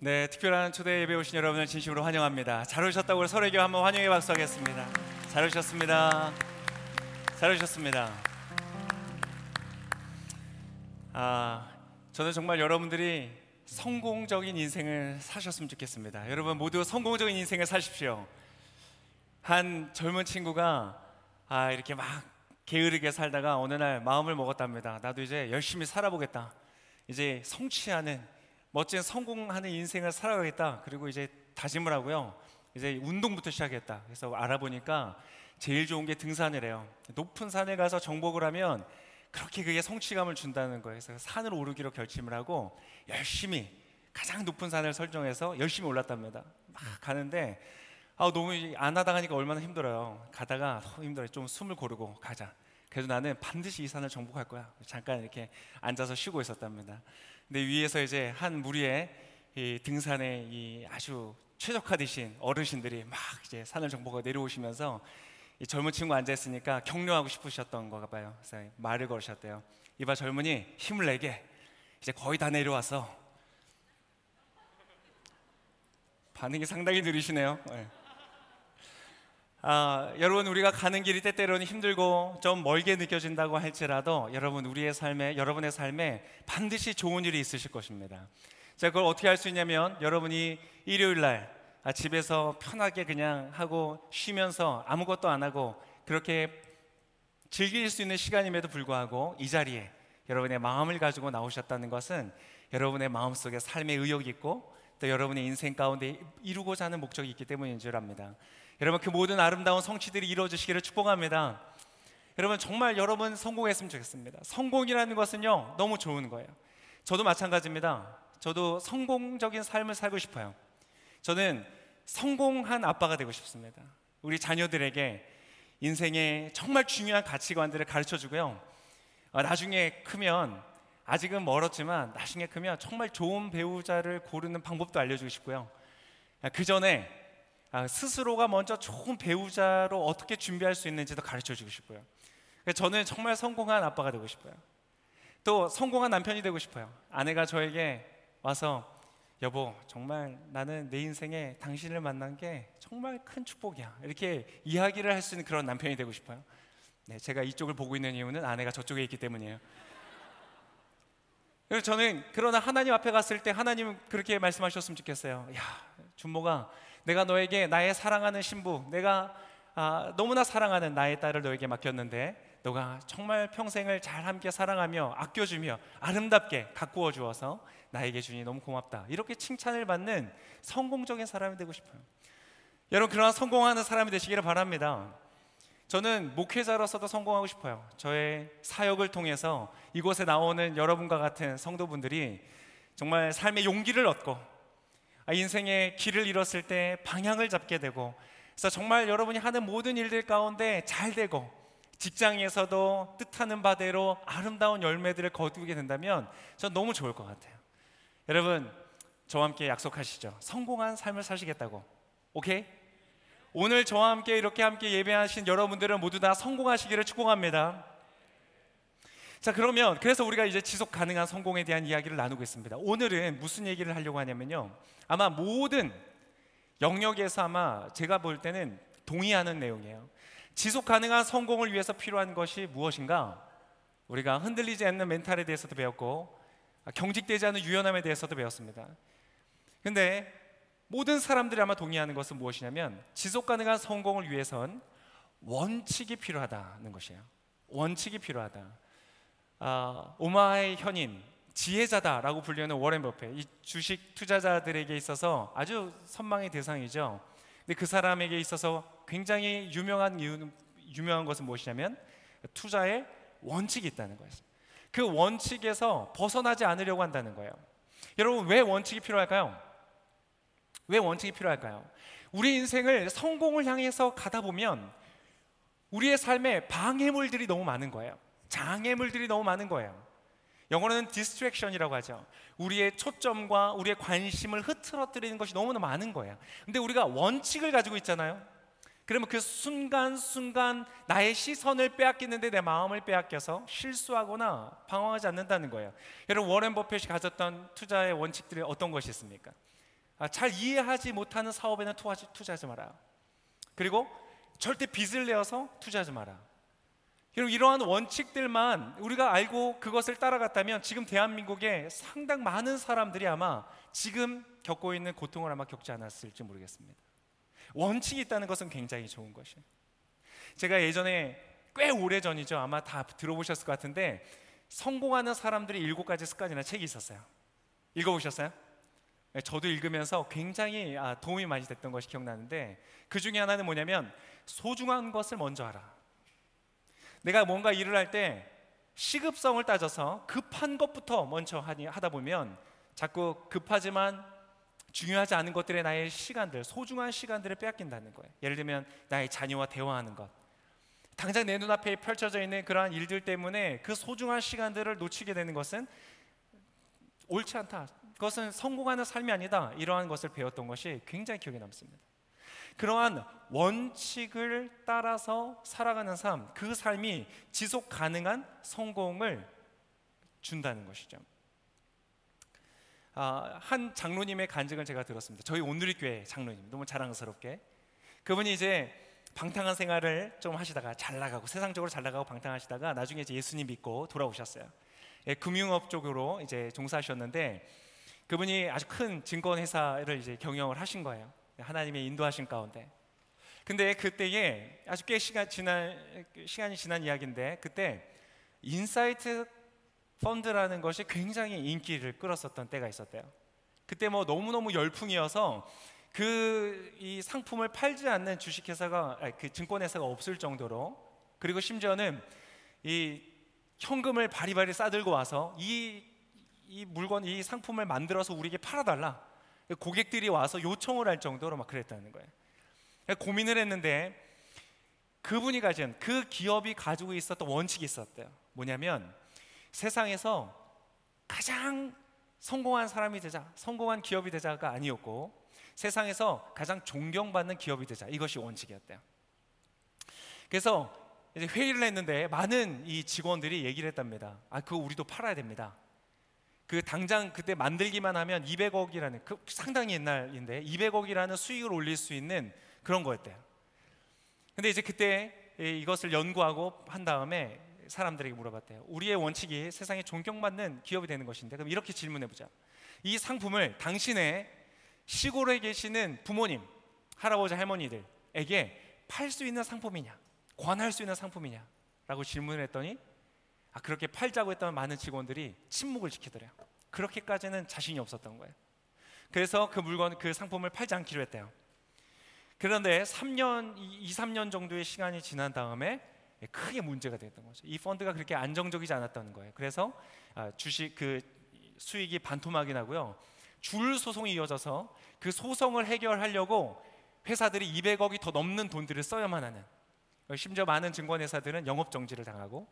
네, 특별한 초대 예배 오신 여러분을 진심으로 환영합니다. 잘 오셨다고 서로에게 한번 환영의 박수 하겠습니다. 잘 오셨습니다. 잘 오셨습니다. 저는 정말 여러분들이 성공적인 인생을 사셨으면 좋겠습니다. 여러분 모두 성공적인 인생을 사십시오. 한 젊은 친구가 이렇게 막 게으르게 살다가 어느 날 마음을 먹었답니다. 나도 이제 열심히 살아보겠다. 이제 성취하는 멋진 성공하는 인생을 살아가겠다. 그리고 이제 다짐을 하고요, 이제 운동부터 시작했다. 그래서 알아보니까 제일 좋은 게 등산이래요. 높은 산에 가서 정복을 하면 그렇게 그게 성취감을 준다는 거예요. 그래서 산을 오르기로 결심을 하고 열심히 가장 높은 산을 설정해서 열심히 올랐답니다. 막 가는데 너무 안 하다 가니까 얼마나 힘들어요. 가다가 힘들어요. 좀 숨을 고르고 가자. 그래도 나는 반드시 이 산을 정복할 거야. 잠깐 이렇게 앉아서 쉬고 있었답니다. 근데 위에서 이제 한 무리의 이 등산에 이 아주 최적화되신 어르신들이 막 이제 산을 정복하고 내려오시면서 이 젊은 친구 앉아 있으니까 격려하고 싶으셨던 거가 봐요. 그래서 말을 걸으셨대요. 이봐 젊은이, 힘을 내게. 이제 거의 다 내려왔어. 반응이 상당히 느리시네요. 네. 여러분, 우리가 가는 길이 때때로는 힘들고 좀 멀게 느껴진다고 할지라도 여러분의 삶에 반드시 좋은 일이 있으실 것입니다. 자, 그걸 어떻게 할 수 있냐면 여러분이 일요일 날 집에서 편하게 그냥 하고 쉬면서 아무것도 안 하고 그렇게 즐길 수 있는 시간임에도 불구하고 이 자리에 여러분의 마음을 가지고 나오셨다는 것은 여러분의 마음속에 삶의 의욕이 있고 또 여러분의 인생 가운데 이루고자 하는 목적이 있기 때문인 줄 압니다. 여러분, 그 모든 아름다운 성취들이 이루어지시기를 축복합니다. 여러분, 정말 여러분 성공했으면 좋겠습니다. 성공이라는 것은요, 너무 좋은 거예요. 저도 마찬가지입니다. 저도 성공적인 삶을 살고 싶어요. 저는 성공한 아빠가 되고 싶습니다. 우리 자녀들에게 인생의 정말 중요한 가치관들을 가르쳐주고요, 나중에 크면, 아직은 멀었지만 나중에 크면 정말 좋은 배우자를 고르는 방법도 알려주고 싶고요, 그 전에 스스로가 먼저 좋은 배우자로 어떻게 준비할 수 있는지도 가르쳐주고 싶고요. 저는 정말 성공한 아빠가 되고 싶어요. 또 성공한 남편이 되고 싶어요. 아내가 저에게 와서 여보, 정말 나는 내 인생에 당신을 만난 게 정말 큰 축복이야, 이렇게 이야기를 할 수 있는 그런 남편이 되고 싶어요. 네, 제가 이쪽을 보고 있는 이유는 아내가 저쪽에 있기 때문이에요. 그래서 저는 그러나 하나님 앞에 갔을 때 하나님은 그렇게 말씀하셨으면 좋겠어요. 야, 준모가, 내가 너에게 나의 사랑하는 신부, 내가 너무나 사랑하는 나의 딸을 너에게 맡겼는데 너가 정말 평생을 잘 함께 사랑하며 아껴주며 아름답게 가꾸어 주어서 나에게 주니 너무 고맙다, 이렇게 칭찬을 받는 성공적인 사람이 되고 싶어요. 여러분, 그러한 성공하는 사람이 되시기를 바랍니다. 저는 목회자로서도 성공하고 싶어요. 저의 사역을 통해서 이곳에 나오는 여러분과 같은 성도분들이 정말 삶의 용기를 얻고 인생의 길을 잃었을 때 방향을 잡게 되고, 그래서 정말 여러분이 하는 모든 일들 가운데 잘 되고 직장에서도 뜻하는 바대로 아름다운 열매들을 거두게 된다면 전 너무 좋을 것 같아요. 여러분, 저와 함께 약속하시죠. 성공한 삶을 사시겠다고. 오케이? 오늘 저와 함께 이렇게 함께 예배하신 여러분들은 모두 다 성공하시기를 축복합니다. 자, 그러면 그래서 우리가 이제 지속 가능한 성공에 대한 이야기를 나누고 있습니다. 오늘은 무슨 얘기를 하려고 하냐면요, 아마 모든 영역에서 아마 제가 볼 때는 동의하는 내용이에요. 지속 가능한 성공을 위해서 필요한 것이 무엇인가? 우리가 흔들리지 않는 멘탈에 대해서도 배웠고 경직되지 않은 유연함에 대해서도 배웠습니다. 근데 모든 사람들이 아마 동의하는 것은 무엇이냐면 지속 가능한 성공을 위해선 원칙이 필요하다는 것이에요. 원칙이 필요하다. 오마의 현인, 지혜자다라고 불리는 워렌 버핏, 이 주식 투자자들에게 있어서 아주 선망의 대상이죠. 근데 그 사람에게 있어서 굉장히 유명한 것은 무엇이냐면 투자에 원칙이 있다는 거예요. 그 원칙에서 벗어나지 않으려고 한다는 거예요. 여러분, 왜 원칙이 필요할까요? 왜 원칙이 필요할까요? 우리 인생을 성공을 향해서 가다 보면 우리의 삶에 방해물들이 너무 많은 거예요. 장애물들이 너무 많은 거예요. 영어로는 distraction이라고 하죠. 우리의 초점과 우리의 관심을 흐트러뜨리는 것이 너무나 많은 거예요. 근데 우리가 원칙을 가지고 있잖아요. 그러면 그 순간순간 나의 시선을 빼앗기는데 내 마음을 빼앗겨서 실수하거나 방황하지 않는다는 거예요. 여러분, 워렌 버핏이 가졌던 투자의 원칙들이 어떤 것이 있습니까? 잘 이해하지 못하는 사업에는 투자하지 마라. 그리고 절대 빚을 내어서 투자하지 마라. 여러분, 이러한 원칙들만 우리가 알고 그것을 따라갔다면 지금 대한민국에 상당 많은 사람들이 아마 지금 겪고 있는 고통을 아마 겪지 않았을지 모르겠습니다. 원칙이 있다는 것은 굉장히 좋은 것이에요. 제가 예전에 꽤 오래전이죠. 아마 다 들어보셨을 것 같은데 성공하는 사람들이 7가지 습관이라는 책이 있었어요. 읽어보셨어요? 저도 읽으면서 굉장히 도움이 많이 됐던 것이 기억나는데, 그 중에 하나는 뭐냐면 소중한 것을 먼저 하라. 내가 뭔가 일을 할 때 시급성을 따져서 급한 것부터 먼저 하다 보면 자꾸 급하지만 중요하지 않은 것들에 나의 시간들, 소중한 시간들을 빼앗긴다는 거예요. 예를 들면 나의 자녀와 대화하는 것, 당장 내 눈앞에 펼쳐져 있는 그러한 일들 때문에 그 소중한 시간들을 놓치게 되는 것은 옳지 않다. 그것은 성공하는 삶이 아니다. 이러한 것을 배웠던 것이 굉장히 기억에 남습니다. 그러한 원칙을 따라서 살아가는 삶, 그 삶이 지속 가능한 성공을 준다는 것이죠. 한 장로님의 간증을 제가 들었습니다. 저희 온누리교회 장로님, 너무 자랑스럽게 그분이 이제 방탕한 생활을 좀 하시다가 잘 나가고, 세상적으로 잘 나가고 방탕하시다가 나중에 이제 예수님 믿고 돌아오셨어요. 금융업 쪽으로 이제 종사하셨는데 그분이 아주 큰 증권회사를 이제 경영을 하신 거예요. 하나님의 인도하신 가운데. 근데 그때에 아주 꽤 시간이 지난 이야기인데, 그때 인사이트 펀드라는 것이 굉장히 인기를 끌었었던 때가 있었대요. 그때 뭐 너무너무 열풍이어서 이 상품을 팔지 않는 그 증권회사가 없을 정도로, 그리고 심지어는 이 현금을 바리바리 싸들고 와서 이 상품을 만들어서 우리에게 팔아달라, 고객들이 와서 요청을 할 정도로 막 그랬다는 거예요. 고민을 했는데 그분이 가진, 그 기업이 가지고 있었던 원칙이 있었대요. 뭐냐면 세상에서 가장 성공한 사람이 되자, 성공한 기업이 되자가 아니었고, 세상에서 가장 존경받는 기업이 되자, 이것이 원칙이었대요. 그래서 이제 회의를 했는데 많은 이 직원들이 얘기를 했답니다. 그거 우리도 팔아야 됩니다. 당장 그때 만들기만 하면 200억이라는, 상당히 옛날인데 200억이라는 수익을 올릴 수 있는 그런 거였대요. 근데 이제 그때 이것을 연구하고 한 다음에 사람들에게 물어봤대요. 우리의 원칙이 세상에 존경받는 기업이 되는 것인데, 그럼 이렇게 질문해보자. 이 상품을 당신의 시골에 계시는 부모님, 할아버지, 할머니들에게 팔 수 있는 상품이냐, 권할 수 있는 상품이냐 라고 질문을 했더니 그렇게 팔자고 했던 많은 직원들이 침묵을 지키더래요. 그렇게까지는 자신이 없었던 거예요. 그래서 그 상품을 팔지 않기로 했대요. 그런데 2-3년 정도의 시간이 지난 다음에 크게 문제가 됐던 거죠. 이 펀드가 그렇게 안정적이지 않았다는 거예요. 그래서 수익이 반토막이 나고요, 줄 소송이 이어져서 그 소송을 해결하려고 회사들이 200억이 더 넘는 돈들을 써야만 하는, 심지어 많은 증권회사들은 영업정지를 당하고,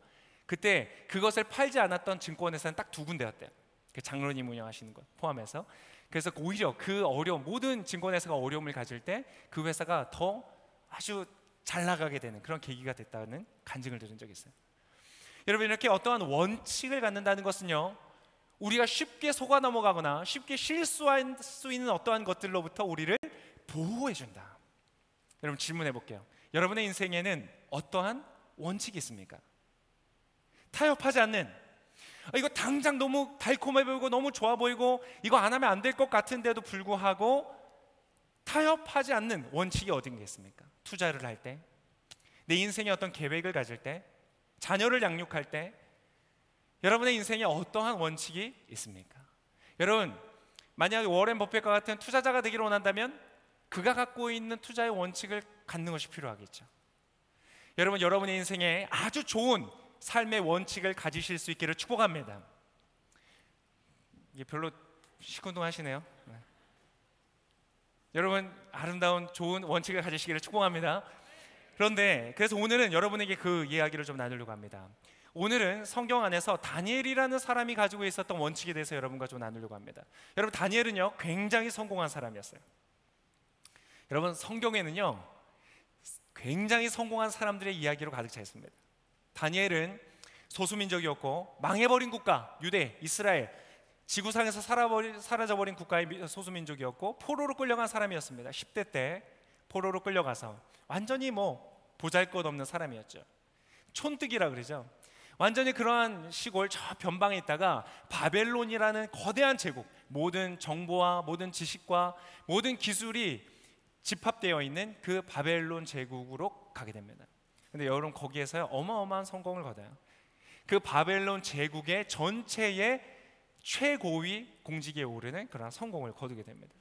그때 그것을 팔지 않았던 증권회사는 딱 2군데였대요. 그 장로님 운영하시는 것 포함해서. 그래서 오히려 모든 증권회사가 어려움을 가질 때 그 회사가 더 아주 잘 나가게 되는 그런 계기가 됐다는 간증을 들은 적이 있어요. 여러분, 이렇게 어떠한 원칙을 갖는다는 것은요, 우리가 쉽게 속아 넘어가거나 쉽게 실수할 수 있는 어떠한 것들로부터 우리를 보호해준다. 여러분, 질문해 볼게요. 여러분의 인생에는 어떠한 원칙이 있습니까? 타협하지 않는, 이거 당장 너무 달콤해 보이고 너무 좋아 보이고 이거 안 하면 안 될 것 같은데도 불구하고 타협하지 않는 원칙이 어딘겠습니까? 투자를 할 때, 내 인생에 어떤 계획을 가질 때, 자녀를 양육할 때, 여러분의 인생에 어떠한 원칙이 있습니까? 여러분, 만약에 워렌 버핏과 같은 투자자가 되기를 원한다면 그가 갖고 있는 투자의 원칙을 갖는 것이 필요하겠죠. 여러분, 여러분의 인생에 아주 좋은 삶의 원칙을 가지실 수 있기를 축복합니다. 이게 별로 시큰둥하시네요. 여러분, 아름다운 좋은 원칙을 가지시기를 축복합니다. 그래서 오늘은 여러분에게 그 이야기를 좀 나누려고 합니다. 오늘은 성경 안에서 다니엘이라는 사람이 가지고 있었던 원칙에 대해서 여러분과 좀 나누려고 합니다. 여러분, 다니엘은요 굉장히 성공한 사람이었어요. 여러분, 성경에는요 굉장히 성공한 사람들의 이야기로 가득 차 있습니다. 다니엘은 소수민족이었고 망해버린 국가, 유대, 이스라엘, 지구상에서 사라져버린 국가의 소수민족이었고 포로로 끌려간 사람이었습니다. 10대 때 포로로 끌려가서 완전히 보잘것없는 사람이었죠. 촌뜨기라 그러죠. 완전히 그러한 시골 저 변방에 있다가 바벨론이라는 거대한 제국, 모든 정보와 모든 지식과 모든 기술이 집합되어 있는 그 바벨론 제국으로 가게 됩니다. 근데 여러분, 거기에서 어마어마한 성공을 거둬요. 그 바벨론 제국의 전체의 최고위 공직에 오르는 그런 성공을 거두게 됩니다.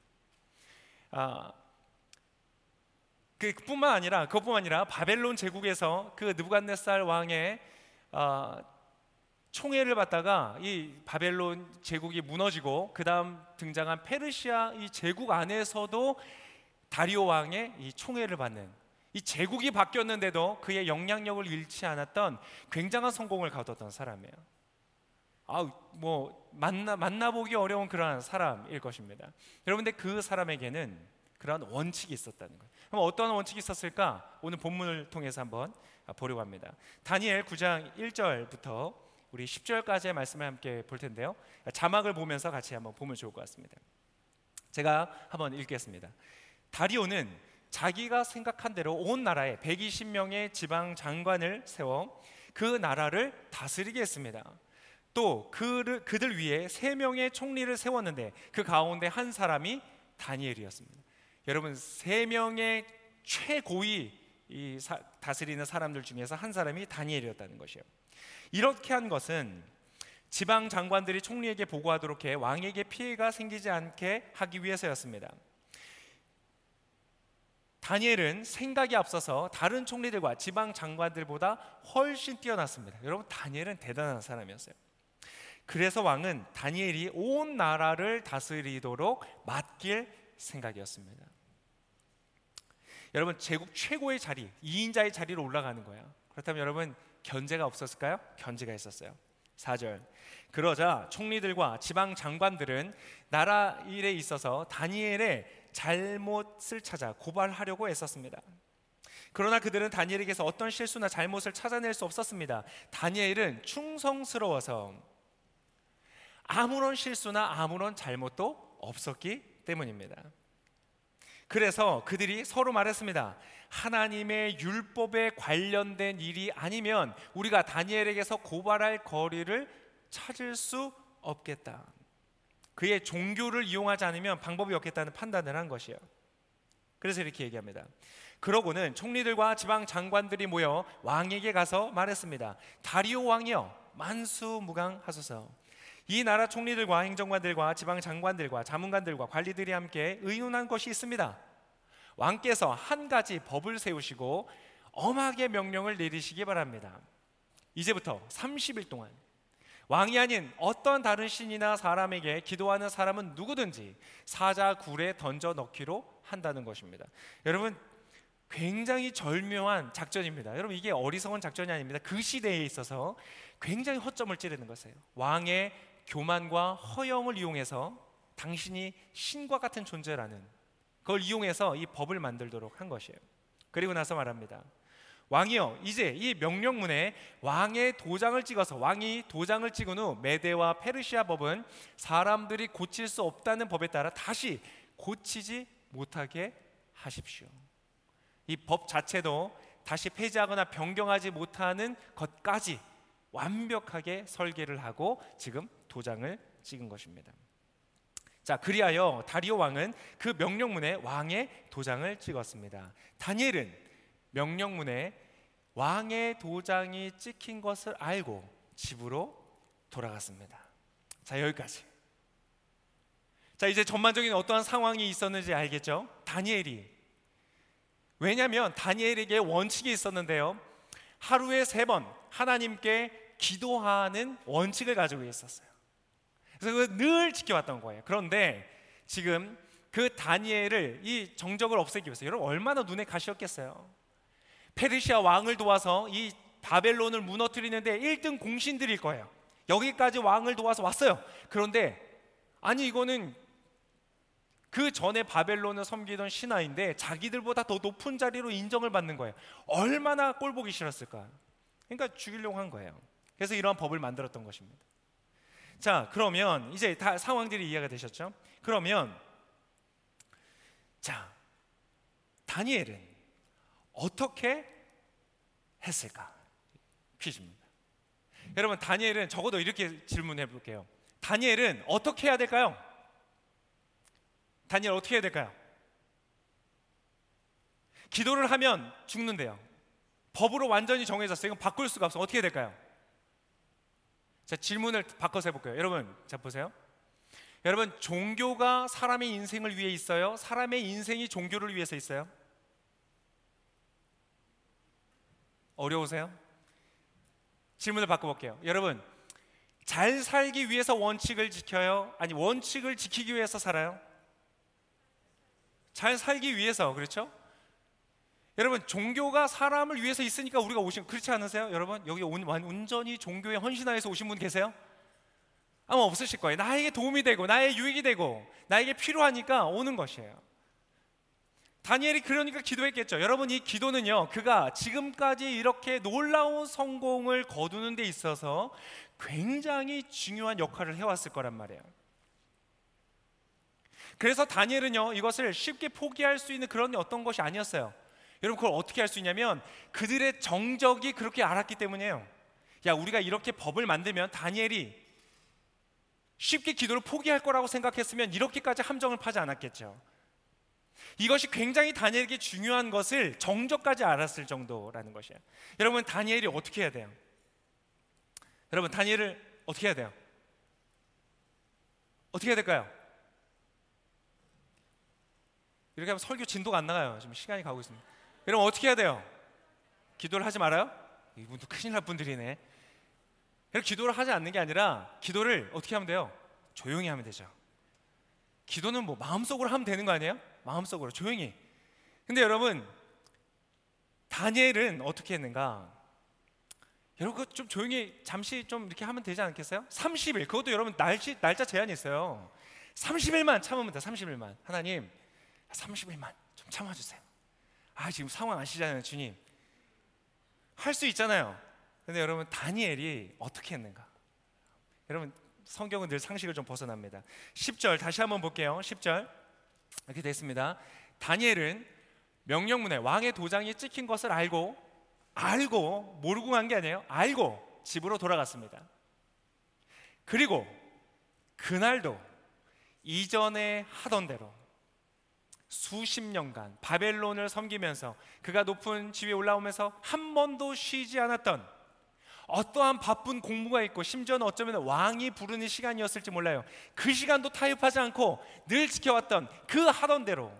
그것뿐만 아니라 바벨론 제국에서 그 느부갓네살 왕의 총애를 받다가 이 바벨론 제국이 무너지고 그 다음 등장한 페르시아 이 제국 안에서도 다리오 왕의 이 총애를 받는, 이 제국이 바뀌었는데도 그의 영향력을 잃지 않았던 굉장한 성공을 거뒀던 사람이에요. 만나보기 어려운 그러한 사람일 것입니다. 여러분들, 그 사람에게는 그러한 원칙이 있었다는 거예요. 그럼 어떤 원칙이 있었을까? 오늘 본문을 통해서 한번 보려고 합니다. 다니엘 9장 1절부터 우리 10절까지의 말씀을 함께 볼 텐데요, 자막을 보면서 같이 한번 보면 좋을 것 같습니다. 제가 한번 읽겠습니다. 다리오는 자기가 생각한 대로 온 나라에 120명의 지방 장관을 세워 그 나라를 다스리게 했습니다. 또 그들 위에 3명의 총리를 세웠는데 그 가운데 한 사람이 다니엘이었습니다. 여러분, 3명의 최고위 다스리는 사람들 중에서 한 사람이 다니엘이었다는 것이에요. 이렇게 한 것은 지방 장관들이 총리에게 보고하도록 해 왕에게 피해가 생기지 않게 하기 위해서였습니다. 다니엘은 생각이 앞서서 다른 총리들과 지방 장관들보다 훨씬 뛰어났습니다. 여러분, 다니엘은 대단한 사람이었어요. 그래서 왕은 다니엘이 온 나라를 다스리도록 맡길 생각이었습니다. 여러분, 제국 최고의 자리, 2인자의 자리로 올라가는 거예요. 그렇다면 여러분, 견제가 없었을까요? 견제가 있었어요. 4절, 그러자 총리들과 지방 장관들은 나라 일에 있어서 다니엘의 잘못을 찾아 고발하려고 애썼습니다. 그러나 그들은 다니엘에게서 어떤 실수나 잘못을 찾아낼 수 없었습니다. 다니엘은 충성스러워서 아무런 실수나 아무런 잘못도 없었기 때문입니다. 그래서 그들이 서로 말했습니다. 하나님의 율법에 관련된 일이 아니면 우리가 다니엘에게서 고발할 거리를 찾을 수 없겠다. 그의 종교를 이용하지 않으면 방법이 없겠다는 판단을 한 것이에요. 그래서 이렇게 얘기합니다. 그러고는 총리들과 지방 장관들이 모여 왕에게 가서 말했습니다. 다리오 왕이여, 만수무강하소서. 이 나라 총리들과 행정관들과 지방 장관들과 자문관들과 관리들이 함께 의논한 것이 있습니다. 왕께서 한 가지 법을 세우시고 엄하게 명령을 내리시기 바랍니다. 이제부터 30일 동안 왕이 아닌 어떤 다른 신이나 사람에게 기도하는 사람은 누구든지 사자굴에 던져 넣기로 한다는 것입니다. 여러분, 굉장히 절묘한 작전입니다. 여러분, 이게 어리석은 작전이 아닙니다. 그 시대에 있어서 굉장히 허점을 찌르는 것이에요. 왕의 교만과 허영을 이용해서 당신이 신과 같은 존재라는 그걸 이용해서 이 법을 만들도록 한 것이에요. 그리고 나서 말합니다. 왕이여, 이제 이 명령문에 왕의 도장을 찍어서 왕이 도장을 찍은 후 메대와 페르시아 법은 사람들이 고칠 수 없다는 법에 따라 다시 고치지 못하게 하십시오. 이 법 자체도 다시 폐지하거나 변경하지 못하는 것까지 완벽하게 설계를 하고 지금 도장을 찍은 것입니다. 자, 그리하여 다리오 왕은 그 명령문에 왕의 도장을 찍었습니다. 다니엘은 명령문에 왕의 도장이 찍힌 것을 알고 집으로 돌아갔습니다. 자, 여기까지. 자, 이제 전반적인 어떠한 상황이 있었는지 알겠죠? 다니엘이, 왜냐하면 다니엘에게 원칙이 있었는데요, 하루에 3번 하나님께 기도하는 원칙을 가지고 있었어요. 그래서 그걸 늘 지켜왔던 거예요. 그런데 지금 그 다니엘을, 이 정적을 없애기 위해서, 여러분 얼마나 눈에 가시였겠어요. 페르시아 왕을 도와서 이 바벨론을 무너뜨리는데 1등 공신들일 거예요. 여기까지 왕을 도와서 왔어요. 그런데 아니, 이거는 그 전에 바벨론을 섬기던 신하인데 자기들보다 더 높은 자리로 인정을 받는 거예요. 얼마나 꼴보기 싫었을까. 그러니까 죽이려고 한 거예요. 그래서 이러한 법을 만들었던 것입니다. 자, 그러면 이제 다 상황들이 이해가 되셨죠? 그러면 자, 다니엘은 어떻게 했을까? 퀴즈입니다. 여러분, 다니엘은 적어도 이렇게 질문해 볼게요. 다니엘은 어떻게 해야 될까요? 다니엘 어떻게 해야 될까요? 기도를 하면 죽는데요. 법으로 완전히 정해졌어요. 이건 바꿀 수가 없어요. 어떻게 해야 될까요? 자, 질문을 바꿔서 해볼게요. 여러분, 자 보세요. 여러분, 종교가 사람의 인생을 위해 있어요? 사람의 인생이 종교를 위해서 있어요? 어려우세요? 질문을 바꿔볼게요. 여러분, 잘 살기 위해서 원칙을 지켜요? 아니, 원칙을 지키기 위해서 살아요? 잘 살기 위해서, 그렇죠? 여러분, 종교가 사람을 위해서 있으니까 우리가 오신, 그렇지 않으세요? 여러분, 여기 온전히 종교에 헌신하여서 오신 분 계세요? 아마 없으실 거예요. 나에게 도움이 되고 나의 유익이 되고 나에게 필요하니까 오는 것이에요. 다니엘이 그러니까 기도했겠죠. 여러분, 이 기도는요, 그가 지금까지 이렇게 놀라운 성공을 거두는 데 있어서 굉장히 중요한 역할을 해왔을 거란 말이에요. 그래서 다니엘은요, 이것을 쉽게 포기할 수 있는 그런 어떤 것이 아니었어요. 여러분, 그걸 어떻게 할 수 있냐면 그들의 정적이 그렇게 알았기 때문이에요. 야, 우리가 이렇게 법을 만들면 다니엘이 쉽게 기도를 포기할 거라고 생각했으면 이렇게까지 함정을 파지 않았겠죠. 이것이 굉장히 다니엘에게 중요한 것을 정적까지 알았을 정도라는 것이에요. 여러분, 다니엘이 어떻게 해야 돼요? 여러분, 다니엘을 어떻게 해야 돼요? 어떻게 해야 될까요? 이렇게 하면 설교 진도가 안 나가요. 지금 시간이 가고 있습니다. 여러분, 어떻게 해야 돼요? 기도를 하지 말아요? 이분도 큰일 날 분들이네. 기도를 하지 않는 게 아니라 기도를 어떻게 하면 돼요? 조용히 하면 되죠. 기도는 뭐 마음속으로 하면 되는 거 아니에요? 마음속으로 조용히. 근데 여러분, 다니엘은 어떻게 했는가? 여러분, 그거 좀 조용히 잠시 좀 이렇게 하면 되지 않겠어요? 30일, 그것도 여러분 날짜 제한이 있어요. 30일만 참으면 돼. 30일만. 하나님, 30일만 좀 참아주세요. 지금 상황 아시잖아요, 주님. 할 수 있잖아요. 근데 여러분, 다니엘이 어떻게 했는가? 여러분, 성경은 늘 상식을 좀 벗어납니다. 10절 다시 한번 볼게요. 10절 이렇게 됐습니다. 다니엘은 명령문에 왕의 도장이 찍힌 것을 알고 모르고 간 게 아니에요. 알고 집으로 돌아갔습니다. 그리고 그날도 이전에 하던 대로 수십 년간 바벨론을 섬기면서 그가 높은 지위에 올라오면서 한 번도 쉬지 않았던 어떠한 바쁜 공부가 있고 심지어는 어쩌면 왕이 부르는 시간이었을지 몰라요. 그 시간도 타협하지 않고 늘 지켜왔던 그 하던 대로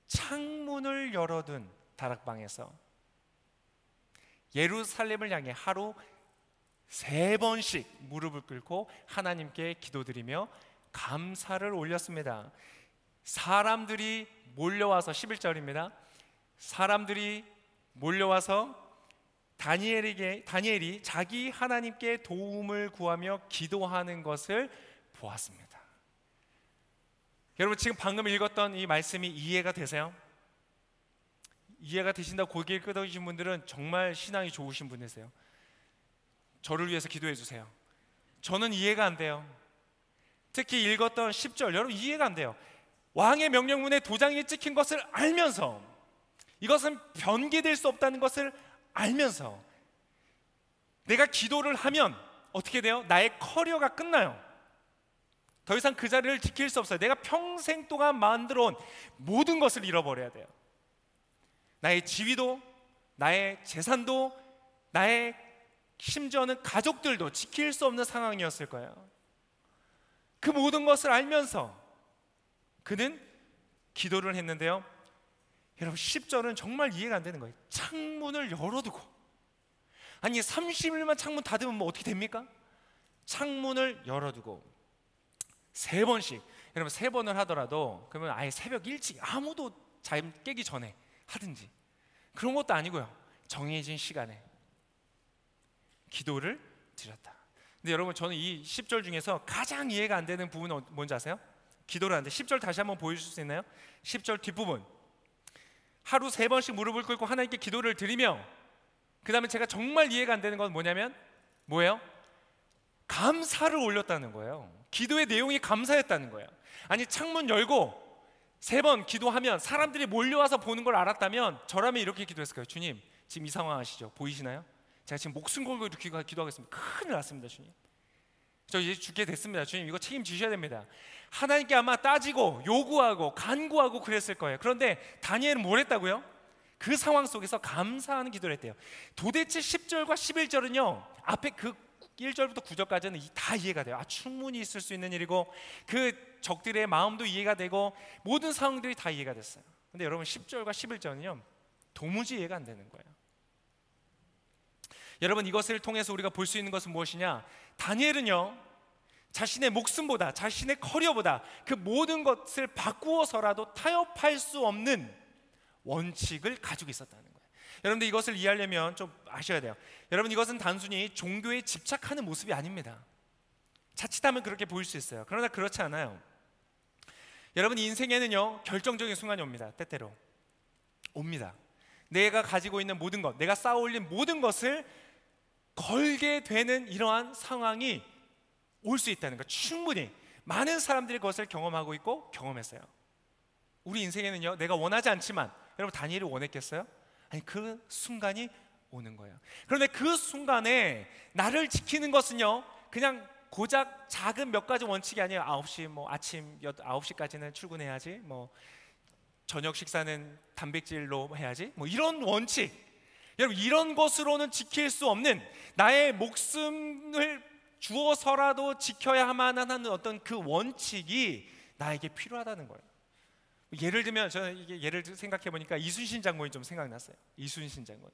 창문을 열어둔 다락방에서 예루살렘을 향해 하루 3번씩 무릎을 꿇고 하나님께 기도드리며 감사를 올렸습니다. 사람들이 몰려와서 11절입니다. 사람들이 몰려와서 다니엘이 자기 하나님께 도움을 구하며 기도하는 것을 보았습니다. 여러분, 지금 방금 읽었던 이 말씀이 이해가 되세요? 이해가 되신다고 고개를 끄덕이신 분들은 정말 신앙이 좋으신 분이세요. 저를 위해서 기도해 주세요. 저는 이해가 안 돼요. 특히 읽었던 10절, 여러분 이해가 안 돼요. 왕의 명령문에 도장이 찍힌 것을 알면서, 이것은 변개될 수 없다는 것을 알면서 내가 기도를 하면 어떻게 돼요? 나의 커리어가 끝나요. 더 이상 그 자리를 지킬 수 없어요. 내가 평생 동안 만들어온 모든 것을 잃어버려야 돼요. 나의 지위도, 나의 재산도, 나의 심지어는 가족들도 지킬 수 없는 상황이었을 거예요. 그 모든 것을 알면서 그는 기도를 했는데요, 여러분 10절은 정말 이해가 안 되는 거예요. 창문을 열어두고, 아니 30일만 창문 닫으면 뭐 어떻게 됩니까? 창문을 열어두고 3번씩, 여러분 3번을 하더라도 그러면 아예 새벽 일찍 아무도 잠 깨기 전에 하든지 그런 것도 아니고요, 정해진 시간에 기도를 드렸다. 근데 여러분, 저는 이 10절 중에서 가장 이해가 안 되는 부분은 뭔지 아세요? 기도를 하는데 10절 다시 한번 보여주실 수 있나요? 10절 뒷부분, 하루 3번씩 무릎을 꿇고 하나님께 기도를 드리며, 그 다음에 제가 정말 이해가 안 되는 건 뭐냐면 뭐예요? 감사를 올렸다는 거예요. 기도의 내용이 감사였다는 거예요. 아니, 창문 열고 3번 기도하면 사람들이 몰려와서 보는 걸 알았다면 저라면 이렇게 기도했을 거예요. 주님, 지금 이 상황 아시죠? 보이시나요? 제가 지금 목숨 걸고 이렇게 기도하겠습니다. 큰일 났습니다, 주님. 저 이제 죽게 됐습니다. 주님, 이거 책임지셔야 됩니다. 하나님께 아마 따지고 요구하고 간구하고 그랬을 거예요. 그런데 다니엘은 뭘 했다고요? 그 상황 속에서 감사하는 기도를 했대요. 도대체 10절과 11절은요, 앞에 그 1절부터 9절까지는 다 이해가 돼요. 충분히 있을 수 있는 일이고 그 적들의 마음도 이해가 되고 모든 상황들이 다 이해가 됐어요. 근데 여러분, 10절과 11절은요 도무지 이해가 안 되는 거예요. 여러분, 이것을 통해서 우리가 볼 수 있는 것은 무엇이냐? 다니엘은요, 자신의 목숨보다, 자신의 커리어보다 그 모든 것을 바꾸어서라도 타협할 수 없는 원칙을 가지고 있었다는 거예요. 여러분들, 이것을 이해하려면 좀 아셔야 돼요. 여러분, 이것은 단순히 종교에 집착하는 모습이 아닙니다. 자칫하면 그렇게 보일 수 있어요. 그러나 그렇지 않아요. 여러분, 인생에는요 결정적인 순간이 옵니다. 때때로 옵니다. 내가 가지고 있는 모든 것, 내가 쌓아올린 모든 것을 걸게 되는 이러한 상황이 올 수 있다는 것. 충분히 많은 사람들이 그것을 경험하고 있고 경험했어요. 우리 인생에는요, 내가 원하지 않지만, 여러분, 다니엘이 원했겠어요? 아니, 그 순간이 오는 거예요. 그런데 그 순간에 나를 지키는 것은요, 그냥 고작 작은 몇 가지 원칙이 아니에요. 9시, 아침 9시까지는 출근해야지, 저녁 식사는 단백질로 해야지, 이런 원칙. 여러분, 이런 것으로는 지킬 수 없는, 나의 목숨을 주어서라도 지켜야만 하는 어떤 그 원칙이 나에게 필요하다는 거예요. 예를 들면, 저는 이게 예를 생각해 보니까 이순신 장군이 좀 생각났어요. 이순신 장군.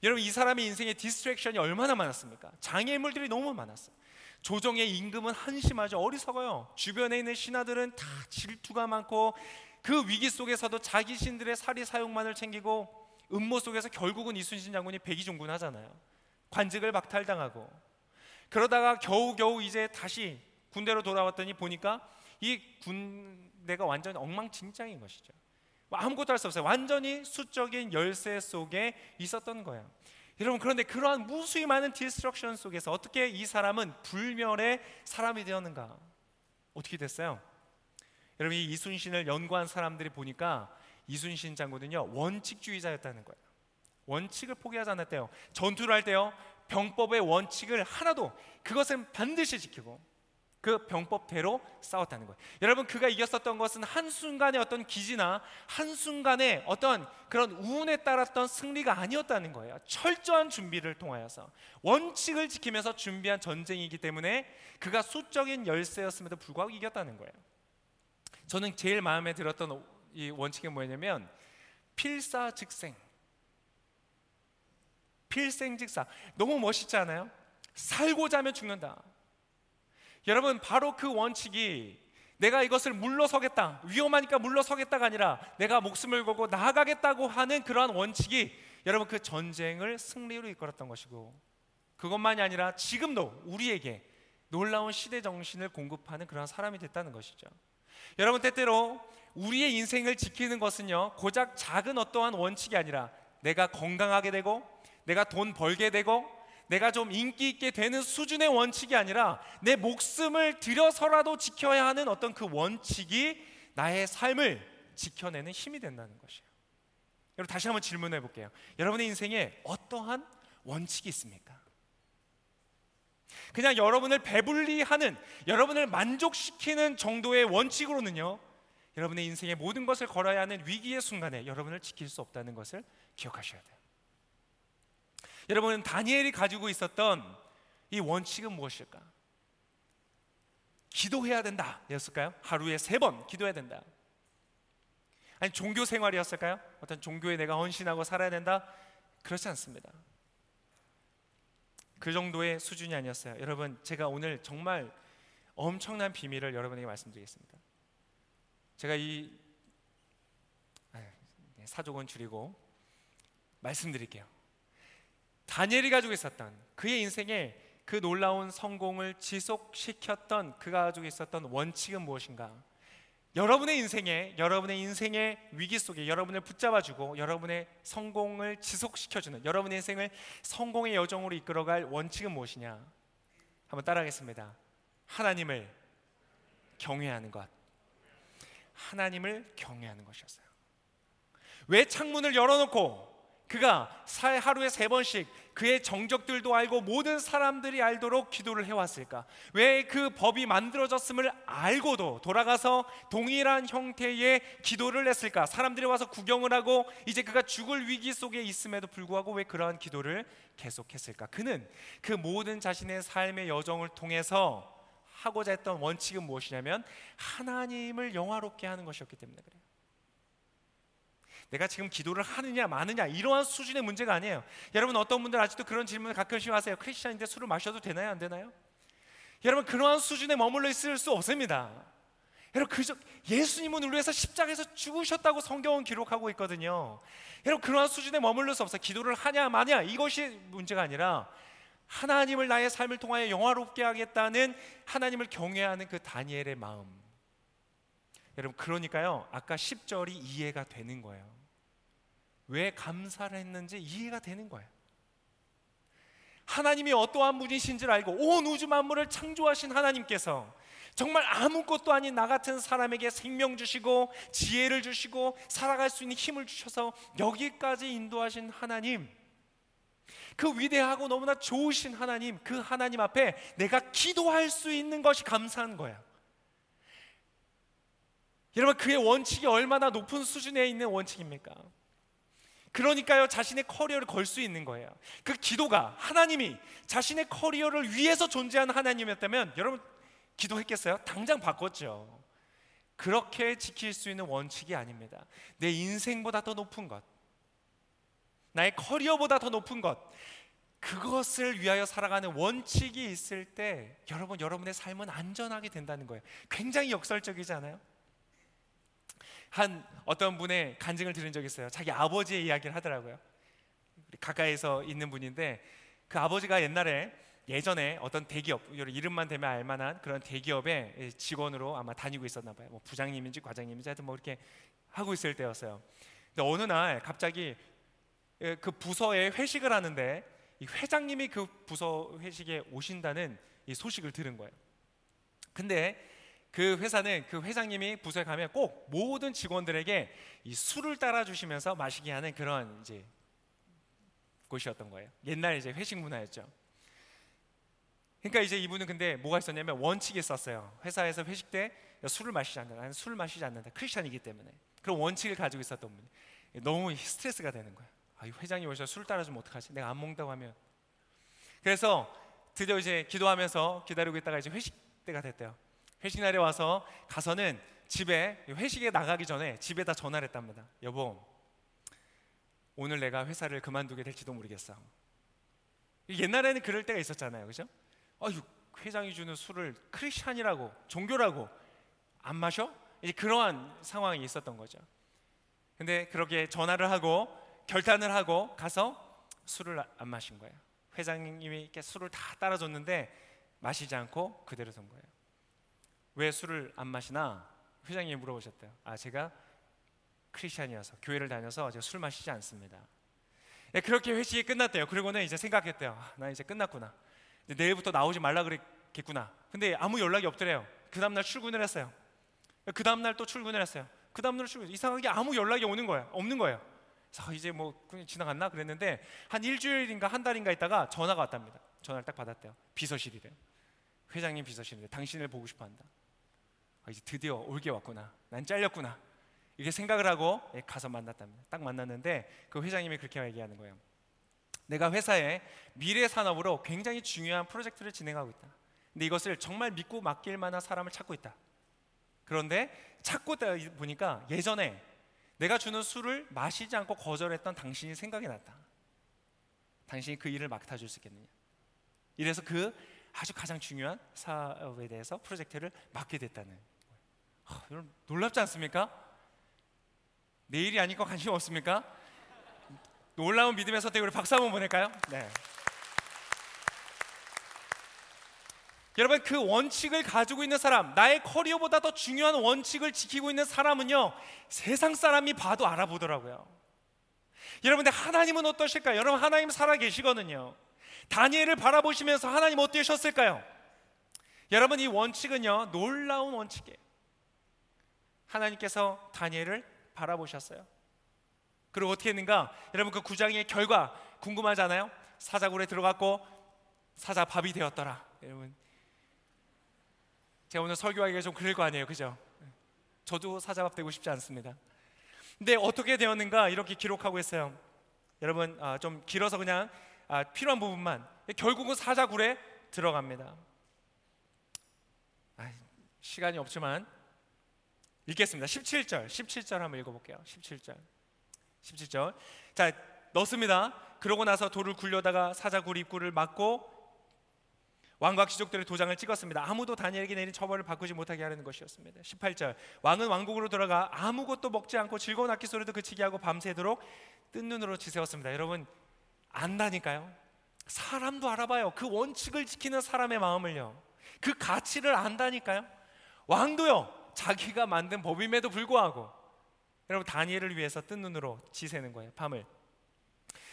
여러분, 이 사람의 인생에 디스트랙션이 얼마나 많았습니까? 장애물들이 너무 많았어요. 조정의 임금은 한심하죠. 어리석어요. 주변에 있는 신하들은 다 질투가 많고 그 위기 속에서도 자기 신들의 사리 사욕만을 챙기고 음모 속에서 결국은 이순신 장군이 백의종군하잖아요. 관직을 박탈당하고 그러다가 겨우겨우 이제 다시 군대로 돌아왔더니 보니까 이 군대가 완전히 엉망진창인 것이죠. 아무것도 할 수 없어요. 완전히 수적인 열세 속에 있었던 거예요. 여러분, 그런데 그러한 무수히 많은 디스트럭션 속에서 어떻게 이 사람은 불멸의 사람이 되었는가? 어떻게 됐어요? 여러분, 이 이순신을 연구한 사람들이 보니까 이순신 장군은요 원칙주의자였다는 거예요. 원칙을 포기하지 않았대요. 전투를 할 때요 병법의 원칙을 하나도, 그것은 반드시 지키고 그 병법대로 싸웠다는 거예요. 여러분, 그가 이겼었던 것은 한순간의 어떤 기지나 한순간의 어떤 그런 운에 따랐던 승리가 아니었다는 거예요. 철저한 준비를 통하여서 원칙을 지키면서 준비한 전쟁이기 때문에 그가 수적인 열세였음에도 불구하고 이겼다는 거예요. 저는 제일 마음에 들었던 이 원칙이 뭐냐면 필사즉생. 필생즉사. 너무 멋있지 않아요? 살고자 하면 죽는다. 여러분, 바로 그 원칙이 내가 이것을 물러서겠다, 위험하니까 물러서겠다가 아니라 내가 목숨을 걸고 나아가겠다고 하는 그러한 원칙이 여러분 그 전쟁을 승리로 이끌었던 것이고, 그것만이 아니라 지금도 우리에게 놀라운 시대 정신을 공급하는 그러한 사람이 됐다는 것이죠. 여러분, 때때로 우리의 인생을 지키는 것은요 고작 작은 어떠한 원칙이 아니라 내가 건강하게 되고 내가 돈 벌게 되고 내가 좀 인기 있게 되는 수준의 원칙이 아니라 내 목숨을 들여서라도 지켜야 하는 어떤 그 원칙이 나의 삶을 지켜내는 힘이 된다는 것이에요. 여러분, 다시 한번 질문해 볼게요. 여러분의 인생에 어떠한 원칙이 있습니까? 그냥 여러분을 배불리하는, 여러분을 만족시키는 정도의 원칙으로는요 여러분의 인생의 모든 것을 걸어야 하는 위기의 순간에 여러분을 지킬 수 없다는 것을 기억하셔야 돼요. 여러분, 다니엘이 가지고 있었던 이 원칙은 무엇일까? 기도해야 된다 였을까요? 하루에 3번 기도해야 된다. 아니, 종교 생활이었을까요? 어떤 종교에 내가 헌신하고 살아야 된다? 그렇지 않습니다. 그 정도의 수준이 아니었어요. 여러분, 제가 오늘 정말 엄청난 비밀을 여러분에게 말씀드리겠습니다. 제가 이 사족은 줄이고 말씀드릴게요. 다니엘이 가지고 있었던 그의 인생에 그 놀라운 성공을 지속시켰던 그가 가지고 있었던 원칙은 무엇인가? 여러분의 인생의 위기 속에 여러분을 붙잡아주고 여러분의 성공을 지속시켜주는, 여러분의 인생을 성공의 여정으로 이끌어갈 원칙은 무엇이냐? 한번 따라하겠습니다. 하나님을 경외하는 것. 하나님을 경외하는 것이었어요. 왜 창문을 열어놓고 그가 하루에 3번씩 그의 정적들도 알고 모든 사람들이 알도록 기도를 해왔을까? 왜 그 법이 만들어졌음을 알고도 돌아가서 동일한 형태의 기도를 했을까? 사람들이 와서 구경을 하고 이제 그가 죽을 위기 속에 있음에도 불구하고 왜 그러한 기도를 계속했을까? 그는 그 모든 자신의 삶의 여정을 통해서 하고자 했던 원칙은 무엇이냐면 하나님을 영화롭게 하는 것이었기 때문에 그래요. 내가 지금 기도를 하느냐 마느냐 이러한 수준의 문제가 아니에요. 여러분, 어떤 분들 아직도 그런 질문을 가끔씩 하세요. 크리스찬인데 술을 마셔도 되나요, 안 되나요? 여러분, 그러한 수준에 머물러 있을 수 없습니다. 여러분, 예수님은 우리 위해서 십자가에서 죽으셨다고 성경은 기록하고 있거든요. 여러분, 그러한 수준에 머물러 수 없어요. 기도를 하냐 마냐 이것이 문제가 아니라 하나님을 나의 삶을 통하여 영화롭게 하겠다는 하나님을 경외하는 그 다니엘의 마음. 여러분, 그러니까요, 아까 10절이 이해가 되는 거예요. 왜 감사를 했는지 이해가 되는 거예요. 하나님이 어떠한 분이신지를 알고 온 우주 만물을 창조하신 하나님께서 정말 아무것도 아닌 나 같은 사람에게 생명 주시고 지혜를 주시고 살아갈 수 있는 힘을 주셔서 여기까지 인도하신 하나님, 그 위대하고 너무나 좋으신 하나님, 그 하나님 앞에 내가 기도할 수 있는 것이 감사한 거예요. 여러분, 그의 원칙이 얼마나 높은 수준에 있는 원칙입니까? 그러니까요, 자신의 커리어를 걸 수 있는 거예요. 그 기도가 하나님이 자신의 커리어를 위해서 존재하는 하나님이었다면 여러분 기도했겠어요? 당장 바꿨죠. 그렇게 지킬 수 있는 원칙이 아닙니다. 내 인생보다 더 높은 것, 나의 커리어보다 더 높은 것, 그것을 위하여 살아가는 원칙이 있을 때 여러분, 여러분의 삶은 안전하게 된다는 거예요. 굉장히 역설적이지 않아요? 어떤 분의 간증을 들은 적이 있어요. 자기 아버지의 이야기를 하더라고요. 가까이서 있는 분인데 그 아버지가 예전에 어떤 대기업, 이름만 대면 알만한 그런 대기업의 직원으로 아마 다니고 있었나 봐요. 뭐 부장님인지 과장님인지 하여튼 뭐 이렇게 하고 있을 때였어요. 근데 어느 날 갑자기 그 부서에 회식을 하는데 이 회장님이 그 부서 회식에 오신다는 이 소식을 들은 거예요. 근데 그 회사는 그 회장님이 부서에 가면 꼭 모든 직원들에게 이 술을 따라 주시면서 마시게 하는 그런 이제 곳이었던 거예요. 옛날 이제 회식 문화였죠. 그러니까 이제 이분은 근데 뭐가 있었냐면 원칙이 있었어요. 회사에서 회식 때 술을 마시지 않는다. 나는 술을 마시지 않는다. 크리스찬이기 때문에. 그런 원칙을 가지고 있었던 분이 너무 스트레스가 되는 거예요. 이 회장이 오셔서 술 따라주면 어떡하지? 내가 안 먹는다고 하면. 그래서 드디어 이제 기도하면서 기다리고 있다가 이제 회식 때가 됐대요. 회식 날에 와서 가서는 집에 회식에 나가기 전에 집에다 전화를 했답니다. 여보, 오늘 내가 회사를 그만두게 될지도 모르겠어. 옛날에는 그럴 때가 있었잖아요, 그죠? 회장이 주는 술을 크리스찬이라고 종교라고 안 마셔? 이제 그러한 상황이 있었던 거죠. 근데 그렇게 전화를 하고 결단을 하고 가서 술을 안 마신 거예요. 회장님이 이렇게 술을 다 따라줬는데 마시지 않고 그대로 둔 거예요. 왜 술을 안 마시나? 회장님이 물어보셨대요. 제가 크리스찬이어서 교회를 다녀서 제가 술 마시지 않습니다. 그렇게 회식이 끝났대요. 그리고는 이제 생각했대요. 나 이제 끝났구나. 이제 내일부터 나오지 말라 그랬겠구나. 근데 아무 연락이 없더래요. 그 다음날 출근을 했어요. 그 다음날 또 출근을 했어요. 그 다음날 출근. 이상하게 아무 연락이 없는 거예요. 그래서 이제 뭐 그냥 지나갔나 그랬는데 한 일주일인가 한 달인가 있다가 전화가 왔답니다. 전화를 딱 받았대요. 비서실이래요. 회장님 비서실인데 당신을 보고 싶어 한다. 이제 드디어 올게 왔구나. 난 잘렸구나. 이렇게 생각을 하고 가서 만났답니다. 딱 만났는데 그 회장님이 그렇게 얘기하는 거예요. 내가 회사에 미래 산업으로 굉장히 중요한 프로젝트를 진행하고 있다. 근데 이것을 정말 믿고 맡길 만한 사람을 찾고 있다. 그런데 찾고 보니까 예전에 내가 주는 술을 마시지 않고 거절했던 당신이 생각이 났다. 당신이 그 일을 맡아줄 수 있겠느냐. 이래서 그 아주 가장 중요한 사업에 대해서 프로젝트를 맡게 됐다는. 여러분 놀랍지 않습니까? 내 일이 아니고 관심 없습니까? 놀라운 믿음의 선택. 우리 박수 한번 보낼까요? 네. 여러분, 그 원칙을 가지고 있는 사람, 나의 커리어보다 더 중요한 원칙을 지키고 있는 사람은요, 세상 사람이 봐도 알아보더라고요. 여러분, 근데 하나님은 어떠실까요? 여러분, 하나님 살아 계시거든요. 다니엘을 바라보시면서 하나님 어떠셨을까요? 여러분, 이 원칙은요 놀라운 원칙이에요. 하나님께서 다니엘을 바라보셨어요. 그리고 어떻게 했는가? 여러분, 그 9장의 결과 궁금하잖아요. 사자굴에 들어갔고 사자밥이 되었더라. 여러분, 제가 오늘 설교하기가 좀 그럴 거 아니에요, 그죠? 저도 사자밥 되고 싶지 않습니다. 근데 어떻게 되었는가 이렇게 기록하고 있어요. 여러분, 좀 길어서 그냥 필요한 부분만. 결국은 사자굴에 들어갑니다. 시간이 없지만 읽겠습니다. 17절 한번 읽어볼게요. 17절. 자, 넣습니다. 그러고 나서 돌을 굴려다가 사자굴 입구를 막고 왕과 귀족들의 도장을 찍었습니다. 아무도 다니엘에게 내린 처벌을 바꾸지 못하게 하려는 것이었습니다. 18절. 왕은 왕국으로 돌아가 아무것도 먹지 않고 즐거운 악기 소리도 그치게 하고 밤새도록 뜬 눈으로 지새웠습니다. 여러분, 안다니까요. 사람도 알아봐요. 그 원칙을 지키는 사람의 마음을요. 그 가치를 안다니까요. 왕도요, 자기가 만든 법임에도 불구하고 여러분, 다니엘을 위해서 뜬 눈으로 지새는 거예요, 밤을.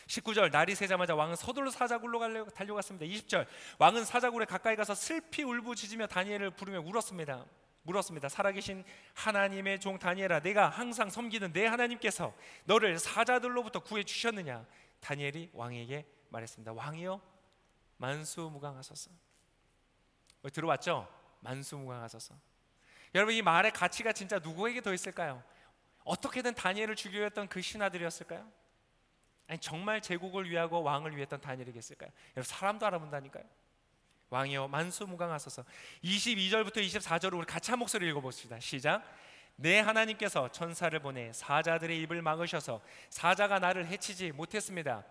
19절. 날이 새자마자 왕은 서둘러 사자굴로 달려갔습니다. 20절. 왕은 사자굴에 가까이 가서 슬피 울부짖으며 다니엘을 부르며 물었습니다. 살아계신 하나님의 종 다니엘아, 내가 항상 섬기는 내 하나님께서 너를 사자들로부터 구해 주셨느냐? 다니엘이 왕에게 말했습니다. 왕이여, 만수무강하소서. 들어봤죠? 만수무강하소서. 여러분, 이 말의 가치가 진짜 누구에게 더 있을까요? 어떻게든 다니엘을 죽이려 했던 그 신하들이었을까요? 아니, 정말 제국을 위하고 왕을 위했던 다니엘이겠을까요? 여러분, 사람도 알아본다니까요. 왕이여, 만수무강하소서. 22절부터 24절을 우리 같이 한 목소리 읽어봅시다. 시작. 내 하나님께서 천사를 보내 사자들의 입을 막으셔서 사자가 나를 해치지 못했습니다.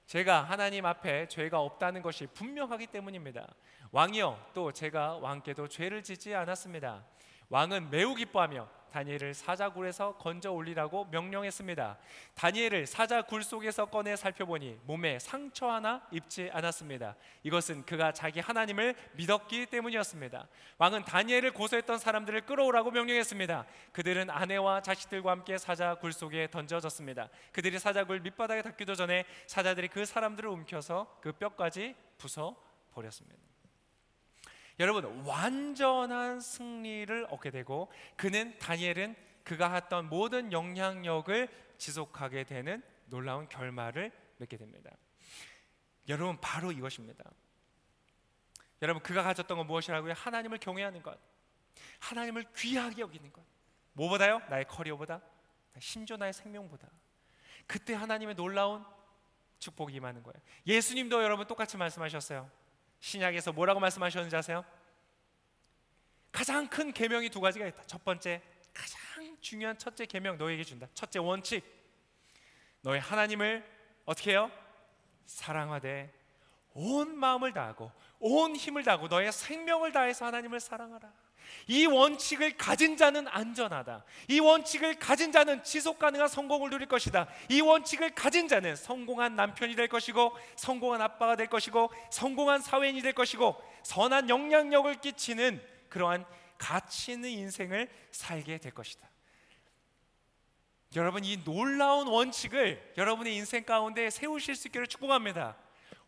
제가 하나님 앞에 죄가 없다는 것이 분명하기 때문입니다. 왕이여, 또 제가 왕께도 죄를 짓지 않았습니다. 왕은 매우 기뻐하며 다니엘을 사자굴에서 건져 올리라고 명령했습니다. 다니엘을 사자굴 속에서 꺼내 살펴보니 몸에 상처 하나 입지 않았습니다. 이것은 그가 자기 하나님을 믿었기 때문이었습니다. 왕은 다니엘을 고소했던 사람들을 끌어오라고 명령했습니다. 그들은 아내와 자식들과 함께 사자굴 속에 던져졌습니다. 그들이 사자굴 밑바닥에 닿기도 전에 사자들이 그 사람들을 움켜서 그 뼈까지 부숴버렸습니다. 여러분, 완전한 승리를 얻게 되고 다니엘은 그가 했던 모든 영향력을 지속하게 되는 놀라운 결말을 맺게 됩니다. 여러분, 바로 이것입니다. 여러분, 그가 가졌던 건 무엇이라고요? 하나님을 경외하는 것, 하나님을 귀하게 여기는 것. 뭐보다요? 나의 커리어보다, 심지어 나의 생명보다. 그때 하나님의 놀라운 축복이 임하는 거예요. 예수님도 여러분 똑같이 말씀하셨어요. 신약에서 뭐라고 말씀하셨는지 아세요? 가장 큰 계명이 두 가지가 있다. 첫 번째, 가장 중요한 첫째 계명 너에게 준다. 첫째 원칙, 너의 하나님을 어떻게 해요? 사랑하되 온 마음을 다하고 온 힘을 다하고 너의 생명을 다해서 하나님을 사랑하라. 이 원칙을 가진 자는 안전하다. 이 원칙을 가진 자는 지속 가능한 성공을 누릴 것이다. 이 원칙을 가진 자는 성공한 남편이 될 것이고, 성공한 아빠가 될 것이고, 성공한 사회인이 될 것이고, 선한 영향력을 끼치는 그러한 가치 있는 인생을 살게 될 것이다. 여러분, 이 놀라운 원칙을 여러분의 인생 가운데 세우실 수 있기를 축복합니다.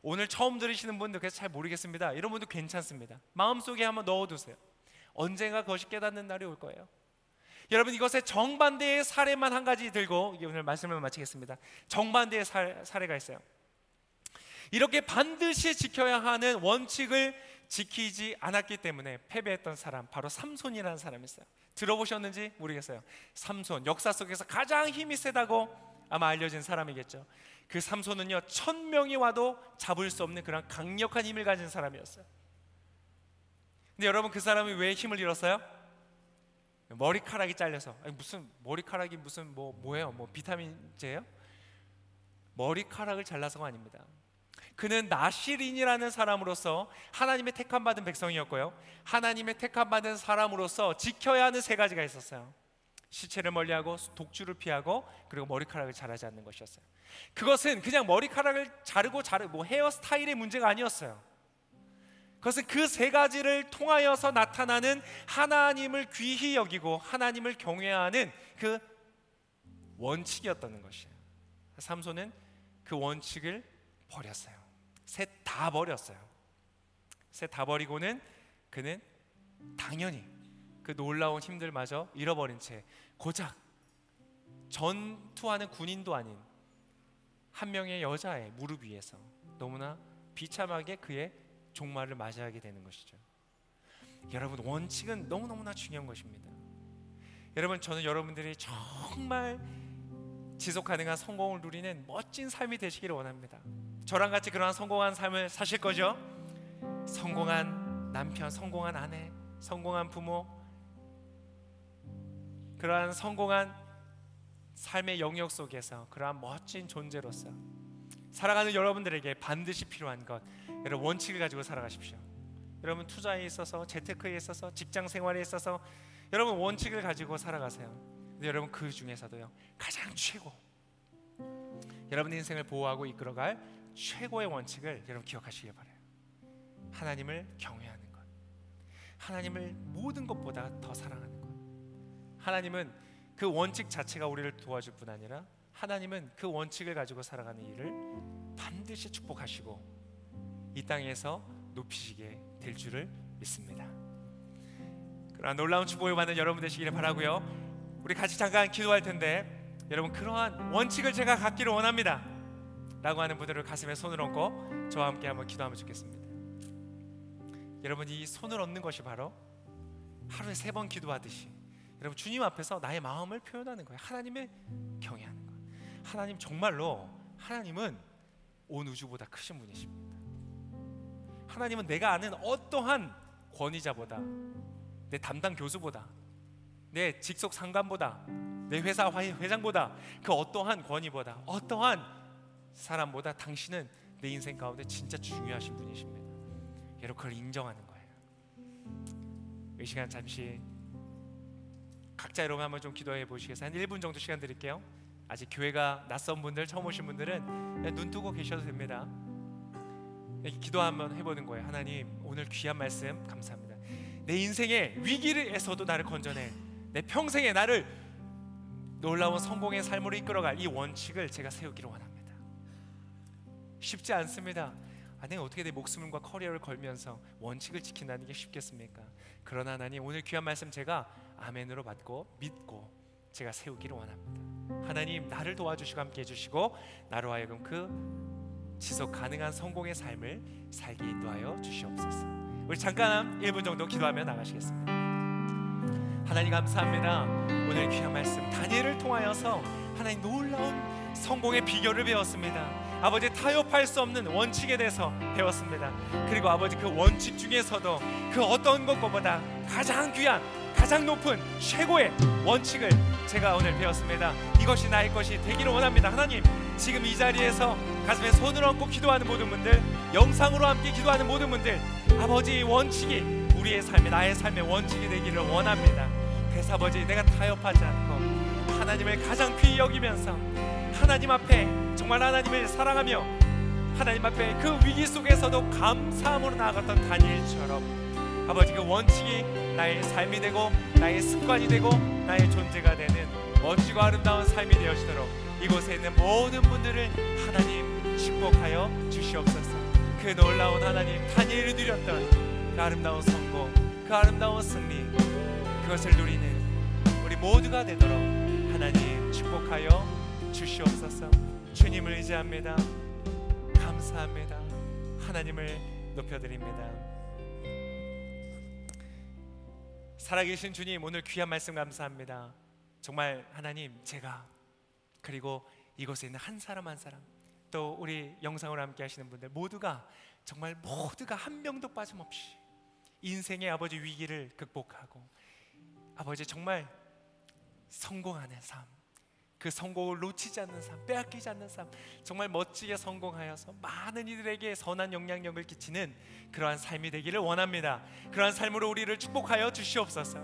오늘 처음 들으시는 분들 그래서 잘 모르겠습니다. 이런 분도 괜찮습니다. 마음속에 한번 넣어두세요. 언젠가 그것이 깨닫는 날이 올 거예요. 여러분, 이것의 정반대의 사례만 한 가지 들고 오늘 말씀을 마치겠습니다. 정반대의 사례가 있어요. 이렇게 반드시 지켜야 하는 원칙을 지키지 않았기 때문에 패배했던 사람, 바로 삼손이라는 사람이 있어요. 들어보셨는지 모르겠어요. 삼손, 역사 속에서 가장 힘이 세다고 아마 알려진 사람이겠죠. 그 삼손은요, 1000명이 와도 잡을 수 없는 그런 강력한 힘을 가진 사람이었어요. 근데 여러분, 그 사람이 왜 힘을 잃었어요? 머리카락이 잘려서. 아니, 무슨 머리카락이 무슨 뭐예요? 비타민제예요? 머리카락을 잘라서가 아닙니다. 그는 나시린이라는 사람으로서 하나님의 택함 받은 백성이었고요, 하나님의 택함 받은 사람으로서 지켜야 하는 세 가지가 있었어요. 시체를 멀리하고 독주를 피하고 그리고 머리카락을 자르지 않는 것이었어요. 그것은 그냥 머리카락을 자르고 헤어스타일의 문제가 아니었어요. 그것은 그 세 가지를 통하여서 나타나는 하나님을 귀히 여기고 하나님을 경외하는 그 원칙이었다는 것이에요. 삼손은 그 원칙을 버렸어요. 셋 다 버렸어요. 셋 다 버리고는 그는 당연히 그 놀라운 힘들마저 잃어버린 채 고작 전투하는 군인도 아닌 한 명의 여자의 무릎 위에서 너무나 비참하게 그의 종말을 맞이하게 되는 것이죠. 여러분, 원칙은 너무너무나 중요한 것입니다. 여러분, 저는 여러분들이 정말 지속 가능한 성공을 누리는 멋진 삶이 되시기를 원합니다. 저랑 같이 그러한 성공한 삶을 사실 거죠? 성공한 남편, 성공한 아내, 성공한 부모, 그러한 성공한 삶의 영역 속에서 그러한 멋진 존재로서 살아가는 여러분들에게 반드시 필요한 것, 여러분 원칙을 가지고 살아가십시오. 여러분 투자에 있어서, 재테크에 있어서, 직장 생활에 있어서 여러분 원칙을 가지고 살아가세요. 근데 여러분 그 중에서도요, 가장 최고, 여러분 인생을 보호하고 이끌어갈 최고의 원칙을 여러분 기억하시길 바라요. 하나님을 경외하는 것, 하나님을 모든 것보다 더 사랑하는 것. 하나님은 그 원칙 자체가 우리를 도와줄 뿐 아니라 하나님은 그 원칙을 가지고 살아가는 일을 반드시 축복하시고 이 땅에서 높이시게 될 줄을 믿습니다. 그러나 놀라운 축복을 받는 여러분 되시기를 바라고요. 우리 같이 잠깐 기도할 텐데, 여러분 그러한 원칙을 제가 갖기를 원합니다 라고 하는 분들을 가슴에 손을 얹고 저와 함께 한번 기도하면 좋겠습니다. 여러분, 이 손을 얹는 것이 바로 하루에 3번 기도하듯이 여러분 주님 앞에서 나의 마음을 표현하는 거예요. 하나님을 경외하는 거예요. 하나님, 정말로 하나님은 온 우주보다 크신 분이십니다. 하나님은 내가 아는 어떠한 권위자보다, 내 담당 교수보다, 내 직속 상관보다, 내 회사 회장보다, 그 어떠한 권위보다, 어떠한 사람보다 당신은 내 인생 가운데 진짜 중요하신 분이십니다. 여러분 그걸 인정하는 거예요. 이 시간 잠시 각자 여러분 한번 좀 기도해 보시겠어요? 한 1분 정도 시간 드릴게요. 아직 교회가 낯선 분들, 처음 오신 분들은 그냥 눈 뜨고 계셔도 됩니다. 기도 한번 해보는 거예요. 하나님, 오늘 귀한 말씀 감사합니다. 내 인생의 위기에서도 나를 건져내, 내 평생에 나를 놀라운 성공의 삶으로 이끌어갈 이 원칙을 제가 세우기를 원합니다. 쉽지 않습니다. 내가 어떻게 내 목숨과 커리어를 걸면서 원칙을 지킨다는 게 쉽겠습니까? 그러나 하나님, 오늘 귀한 말씀 제가 아멘으로 받고 믿고 제가 세우기를 원합니다. 하나님, 나를 도와주시고 함께 해주시고 나로 하여금 그 지속 가능한 성공의 삶을 살게 인도하여 주시옵소서. 우리 잠깐 1분 정도 기도하며 나가시겠습니다. 하나님 감사합니다. 오늘 귀한 말씀 다니엘을 통하여서 하나님 놀라운 성공의 비결을 배웠습니다. 아버지, 타협할 수 없는 원칙에 대해서 배웠습니다. 그리고 아버지, 그 원칙 중에서도 그 어떤 것보다 가장 귀한, 가장 높은 최고의 원칙을 제가 오늘 배웠습니다. 이것이 나의 것이 되기를 원합니다. 하나님, 지금 이 자리에서 가슴에 손을 얹고 기도하는 모든 분들, 영상으로 함께 기도하는 모든 분들, 아버지 원칙이 우리의 삶에, 나의 삶의 원칙이 되기를 원합니다. 그래서 아버지, 내가 타협하지 않고 하나님을 가장 귀히 여기면서 하나님 앞에 정말 하나님을 사랑하며 하나님 앞에 그 위기 속에서도 감사함으로 나아갔던 다니엘처럼 아버지, 그 원칙이 나의 삶이 되고 나의 습관이 되고 나의 존재가 되는 멋지고 아름다운 삶이 되어지도록 이곳에 있는 모든 분들을 하나님 축복하여 주시옵소서. 그 놀라운 하나님, 다니엘이 누렸던 그 아름다운 성공, 그 아름다운 승리, 그것을 누리는 우리 모두가 되도록 하나님 축복하여 주시옵소서. 주님을 의지합니다. 감사합니다. 하나님을 높여드립니다. 살아계신 주님, 오늘 귀한 말씀 감사합니다. 정말 하나님, 제가 그리고 이곳에 있는 한 사람 한 사람, 또 우리 영상으로 함께 하시는 분들 모두가 정말 모두가 한 명도 빠짐없이 인생의 아버지 위기를 극복하고 아버지 정말 성공하는 삶, 그 성공을 놓치지 않는 삶, 빼앗기지 않는 삶, 정말 멋지게 성공하여서 많은 이들에게 선한 영향력을 끼치는 그러한 삶이 되기를 원합니다. 그러한 삶으로 우리를 축복하여 주시옵소서.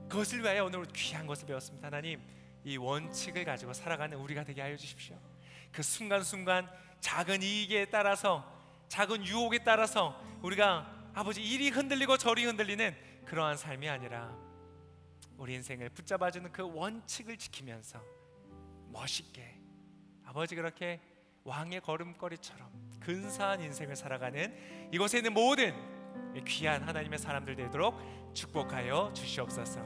그것을 위하여 오늘 귀한 것을 배웠습니다. 하나님, 이 원칙을 가지고 살아가는 우리가 되게 하여 주십시오. 그 순간순간 작은 이익에 따라서, 작은 유혹에 따라서 우리가 아버지 이리 흔들리고 저리 흔들리는 그러한 삶이 아니라 우리 인생을 붙잡아주는 그 원칙을 지키면서 멋있게 아버지 그렇게 왕의 걸음걸이처럼 근사한 인생을 살아가는 이곳에 있는 모든 귀한 하나님의 사람들 되도록 축복하여 주시옵소서.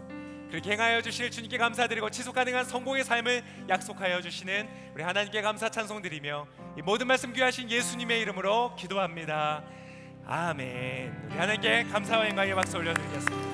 그렇게 행하여 주실 주님께 감사드리고 지속 가능한 성공의 삶을 약속하여 주시는 우리 하나님께 감사 찬송 드리며 이 모든 말씀 귀하신 예수님의 이름으로 기도합니다. 아멘. 우리 하나님께 감사와 영광의 박수 올려드리겠습니다.